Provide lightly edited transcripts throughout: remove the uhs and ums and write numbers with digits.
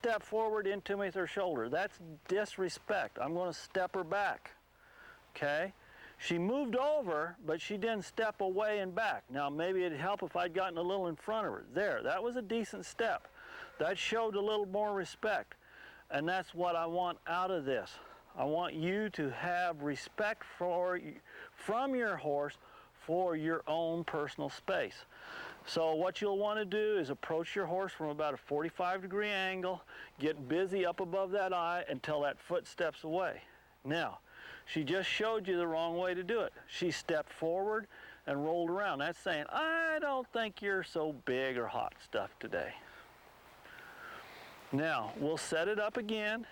step forward into me with her shoulder. That's disrespect. I'm going to step her back. Okay? She moved over, but she didn't step away and back. Now, maybe it'd help if I'd gotten a little in front of her. There, that was a decent step. That showed a little more respect. And that's what I want out of this. I want you to have respect from your horse for your own personal space. So what you'll want to do is approach your horse from about a 45-degree angle, get busy up above that eye until that foot steps away. Now, she just showed you the wrong way to do it. She stepped forward and rolled around. That's saying, I don't think you're so big or hot stuff today. Now, we'll set it up again,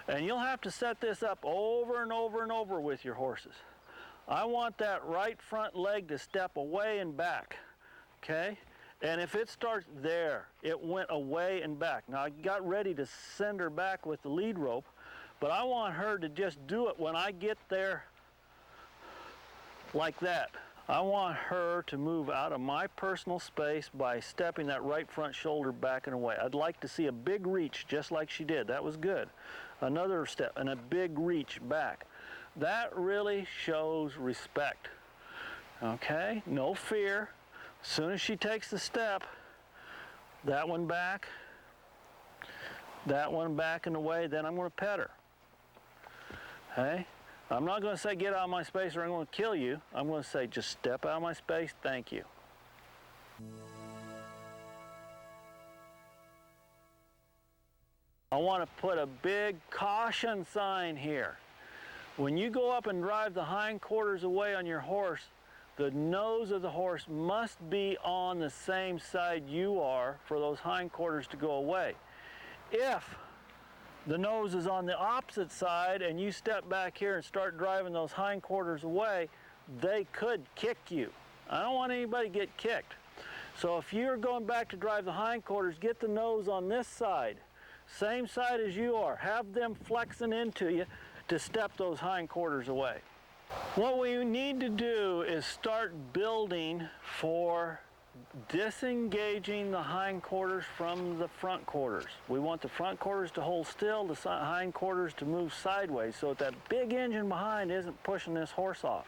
and you'll have to set this up over and over and over with your horses. I want that right front leg to step away and back, okay? And if it starts there, it went away and back. Now, I got ready to send her back with the lead rope, but I want her to just do it when I get there like that. I want her to move out of my personal space by stepping that right front shoulder back and away. I'd like to see a big reach just like she did. That was good. Another step and a big reach back. That really shows respect. Okay? No fear. As soon as she takes the step, that one back and away, then I'm going to pet her. Okay? I'm not going to say get out of my space or I'm going to kill you. I'm going to say just step out of my space, thank you. I want to put a big caution sign here. When you go up and drive the hindquarters away on your horse, the nose of the horse must be on the same side you are for those hindquarters to go away. If the nose is on the opposite side and you step back here and start driving those hindquarters away, they could kick you. I don't want anybody to get kicked. So if you're going back to drive the hindquarters, get the nose on this side, same side as you are. Have them flexing into you to step those hindquarters away. What we need to do is start building for disengaging the hindquarters from the front quarters. We want the front quarters to hold still, the hindquarters to move sideways so that big engine behind isn't pushing this horse off.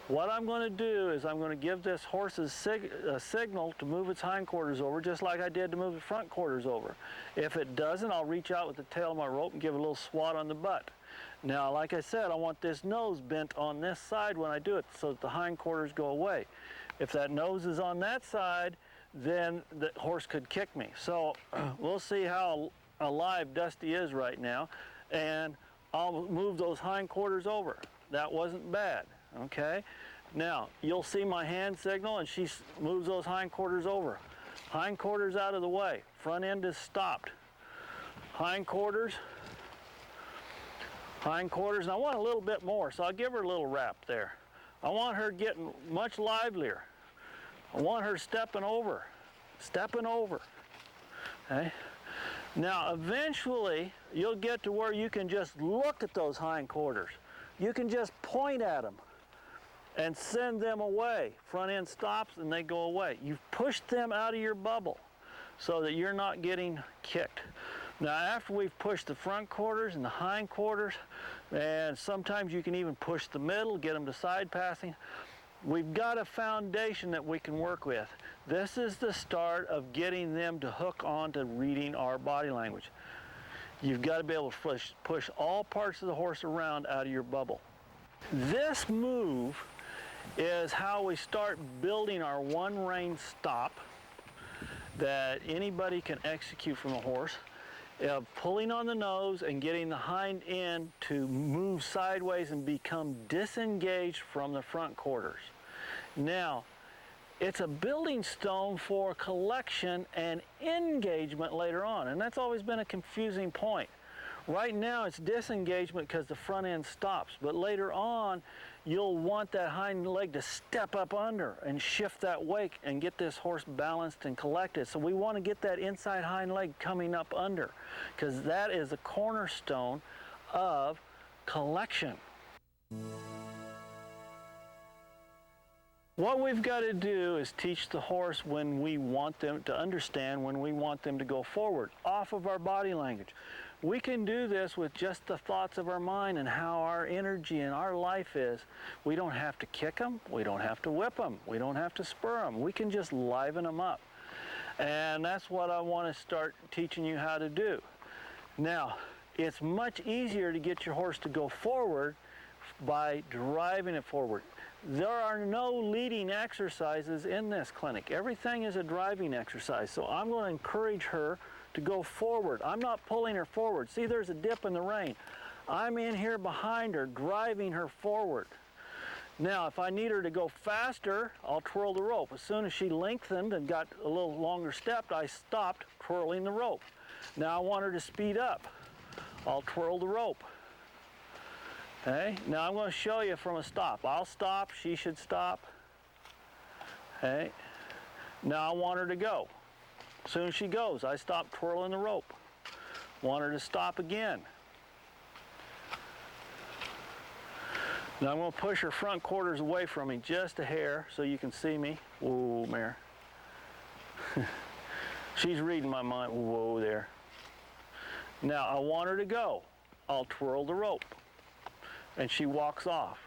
What I'm going to do is I'm going to give this horse a signal to move its hindquarters over, just like I did to move the front quarters over. If it doesn't, I'll reach out with the tail of my rope and give it a little swat on the butt. Now, like I said, I want this nose bent on this side when I do it so that the hindquarters go away. If that nose is on that side, then the horse could kick me. So we'll see how alive Dusty is right now, and I'll move those hindquarters over. That wasn't bad, okay? Now, you'll see my hand signal, and she moves those hindquarters over. Hindquarters out of the way. Front end is stopped. Hindquarters, and I want a little bit more, so I'll give her a little wrap there. I want her getting much livelier. I want her stepping over, okay? Now, eventually, you'll get to where you can just look at those hindquarters. You can just point at them and send them away. Front end stops and they go away. You've pushed them out of your bubble so that you're not getting kicked. Now, after we've pushed the front quarters and the hind quarters, and sometimes you can even push the middle, get them to side passing, we've got a foundation that we can work with. This is the start of getting them to hook on to reading our body language. You've got to be able to push all parts of the horse around out of your bubble. This move is how we start building our one rein stop that anybody can execute from a horse, of pulling on the nose and getting the hind end to move sideways and become disengaged from the front quarters. Now, it's a building stone for collection and engagement later on, and that's always been a confusing point. Right now it's disengagement because the front end stops, but later on you'll want that hind leg to step up under and shift that wake and get this horse balanced and collected. So we want to get that inside hind leg coming up under, because that is a cornerstone of collection. What we've got to do is teach the horse when we want them to understand, when we want them to go forward, off of our body language. We can do this with just the thoughts of our mind and how our energy and our life is. We don't have to kick them, we don't have to whip them, we don't have to spur them. We can just liven them up. And that's what I want to start teaching you how to do. Now, it's much easier to get your horse to go forward by driving it forward. There are no leading exercises in this clinic. Everything is a driving exercise. So I'm going to encourage her to go forward. I'm not pulling her forward. See, there's a dip in the rein. I'm in here behind her, driving her forward. Now, if I need her to go faster, I'll twirl the rope. As soon as she lengthened and got a little longer stepped, I stopped twirling the rope. Now I want her to speed up. I'll twirl the rope. Okay, now I'm going to show you from a stop. I'll stop, she should stop. Okay, now I want her to go. As soon as she goes, I stop twirling the rope. Want her to stop again. Now I'm going to push her front quarters away from me just a hair so you can see me. Whoa, mare. She's reading my mind. Whoa there. Now I want her to go. I'll twirl the rope. And she walks off.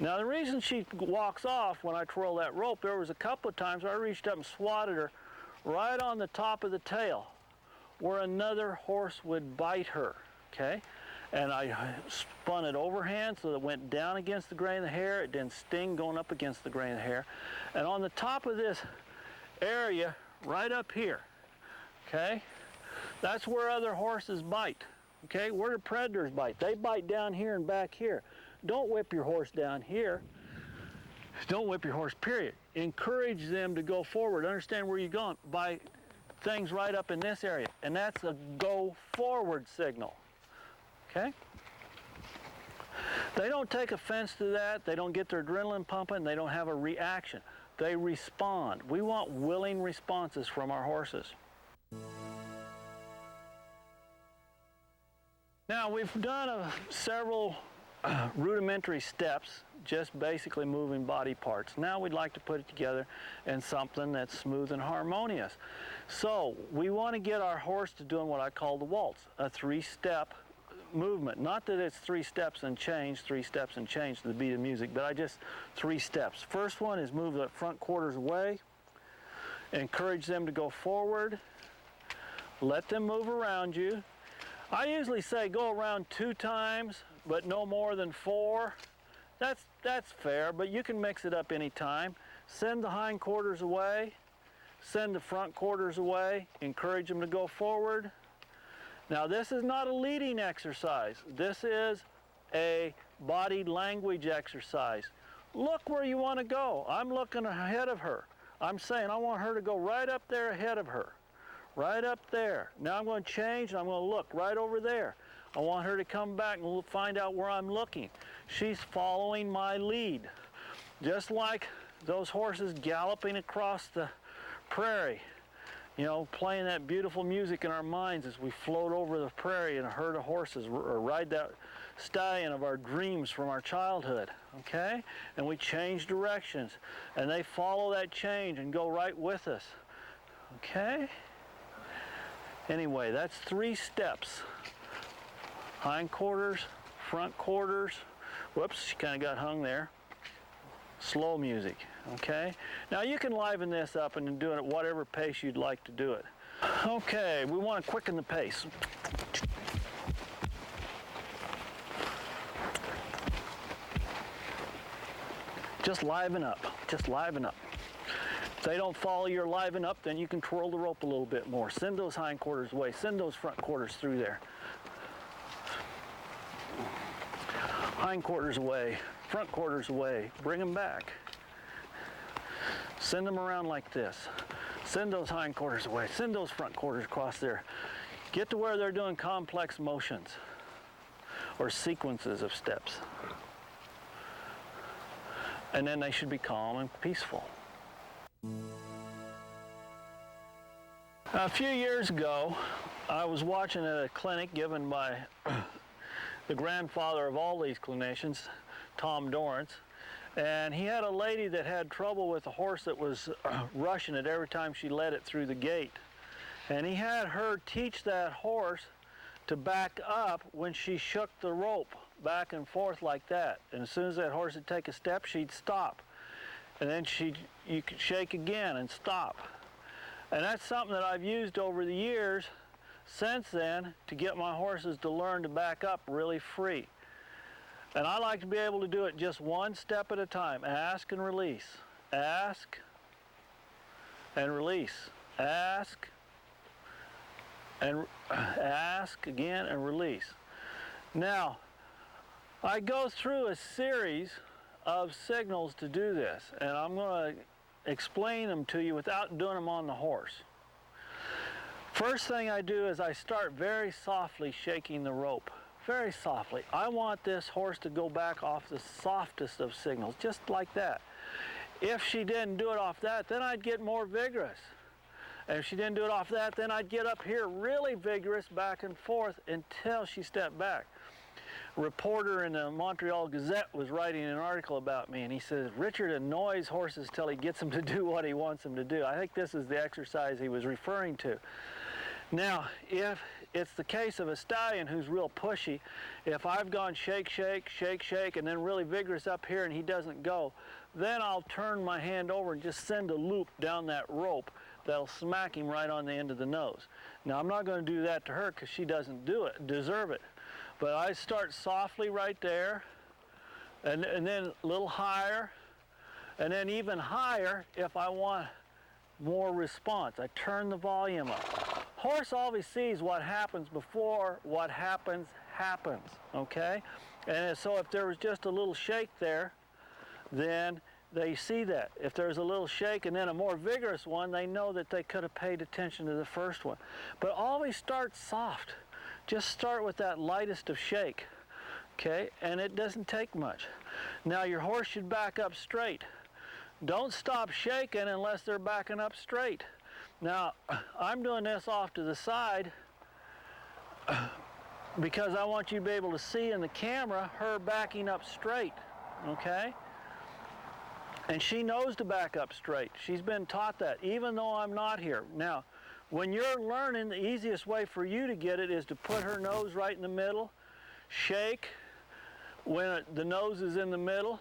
Now the reason she walks off when I twirl that rope, there was a couple of times where I reached up and swatted her right on the top of the tail where another horse would bite her, okay? And I spun it overhand so that it went down against the grain of the hair. It didn't sting going up against the grain of the hair. And on the top of this area, right up here, okay? That's where other horses bite. Okay, where do predators bite? They bite down here and back here. Don't whip your horse down here. Don't whip your horse, period. Encourage them to go forward. Understand where you're going by things right up in this area. And that's a go forward signal. Okay? They don't take offense to that. They don't get their adrenaline pumping. They don't have a reaction. They respond. We want willing responses from our horses. Now we've done several rudimentary steps, just basically moving body parts. Now we'd like to put it together in something that's smooth and harmonious. So we want to get our horse to doing what I call the waltz, a three-step movement. Not that it's 3 steps and change, 3 steps and change to the beat of music, but I just 3 steps. First one is move the front quarters away, encourage them to go forward, let them move around you. I usually say go around 2 times, but no more than 4. That's fair, but you can mix it up anytime. Send the hind quarters away, send the front quarters away, encourage them to go forward. Now this is not a leading exercise. This is a body language exercise. Look where you want to go. I'm looking ahead of her. I'm saying I want her to go right up there ahead of her. Right up there. Now I'm going to change and I'm going to look right over there. I want her to come back and find out where I'm looking. She's following my lead. Just like those horses galloping across the prairie. You know, playing that beautiful music in our minds as we float over the prairie in a herd of horses or ride that stallion of our dreams from our childhood, okay? And we change directions and they follow that change and go right with us, okay? Anyway, that's 3 steps. Hind quarters, front quarters. Whoops, she kind of got hung there. Slow music, okay? Now you can liven this up and do it at whatever pace you'd like to do it. Okay, we want to quicken the pace. Just liven up, just liven up. If they don't follow your liven up, then you can twirl the rope a little bit more. Send those hind quarters away. Send those front quarters through there. Hind quarters away, front quarters away. Bring them back. Send them around like this. Send those hind quarters away. Send those front quarters across there. Get to where they're doing complex motions or sequences of steps. And then they should be calm and peaceful. A few years ago, I was watching at a clinic given by the grandfather of all these clinicians, Tom Dorrance, And he had a lady that had trouble with a horse that was rushing it every time she led it through the gate. And he had her teach that horse to back up when she shook the rope back and forth like that. And as soon as that horse would take a step, she'd stop. And then you could shake again and stop. And that's something that I've used over the years since then to get my horses to learn to back up really free. And I like to be able to do it just one step at a time. Ask and release. Ask and release. Ask and ask again and release. Now, I go through a series of signals to do this, and I'm going to explain them to you without doing them on the horse. First thing I do is I start very softly shaking the rope. Very softly. I want this horse to go back off the softest of signals, just like that. If she didn't do it off that, then I'd get more vigorous. And if she didn't do it off that, then I'd get up here really vigorous back and forth until she stepped back. A reporter in the Montreal Gazette was writing an article about me, and he says, Richard annoys horses till he gets them to do what he wants them to do. I think this is the exercise he was referring to. Now, if it's the case of a stallion who's real pushy, if I've gone shake, shake, shake, shake, and then really vigorous up here and he doesn't go, then I'll turn my hand over and just send a loop down that rope that'll smack him right on the end of the nose. Now, I'm not going to do that to her because she doesn't deserve it. But I start softly right there, and then a little higher, and then even higher if I want more response. I turn the volume up. Horse always sees what happens before what happens, okay? And so if there was just a little shake there, then they see that. If there's a little shake and then a more vigorous one, they know that they could have paid attention to the first one. But always start soft. Just start with that lightest of shake, okay? And it doesn't take much. Now your horse should back up straight. Don't stop shaking unless they're backing up straight. Now, I'm doing this off to the side because I want you to be able to see in the camera her backing up straight, okay? And she knows to back up straight. She's been taught that, even though I'm not here. Now, when you're learning, the easiest way for you to get it is to put her nose right in the middle, shake when the nose is in the middle,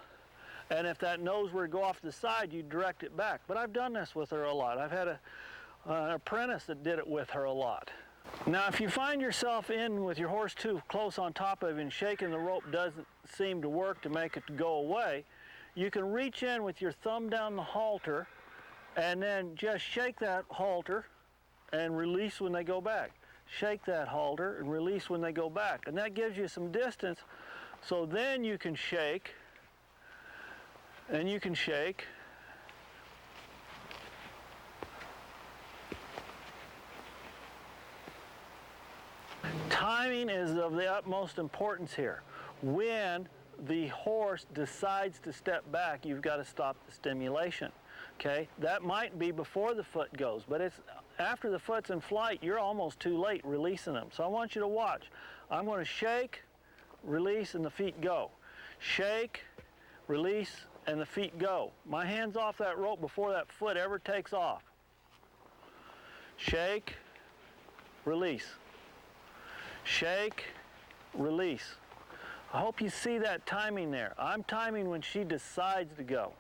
and if that nose were to go off to the side, you direct it back. But I've done this with her a lot. I've had an apprentice that did it with her a lot. Now, if you find yourself in with your horse too close on top of you and shaking the rope doesn't seem to work to make it go away, you can reach in with your thumb down the halter and then just shake that halter and release when they go back. Shake that halter and release when they go back. And that gives you some distance, so then you can shake, and you can shake, timing is of the utmost importance here. When the horse decides to step back, you've got to stop the stimulation, okay? That might be before the foot goes, but it's after the foot's in flight, you're almost too late releasing them. So I want you to watch. I'm going to shake, release, and the feet go. Shake, release, and the feet go. My hand's off that rope before that foot ever takes off. Shake, release. Shake, release. I hope you see that timing there. I'm timing when she decides to go.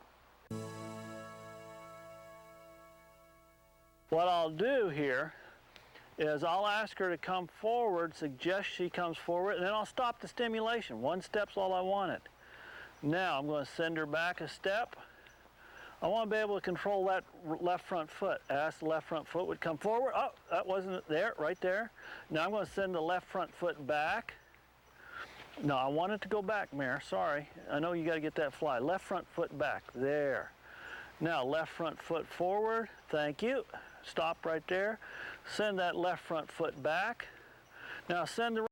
What I'll do here is I'll ask her to come forward, suggest she comes forward, and then I'll stop the stimulation. One step's all I wanted. Now I'm going to send her back a step. I want to be able to control that left front foot. Ask the left front foot would come forward. Oh, that wasn't there, right there. Now I'm going to send the left front foot back. No, I want it to go back, Mare, sorry. I know you got to get that fly. Left front foot back, there. Now left front foot forward, thank you. Stop right there. Send that left front foot back. Now send the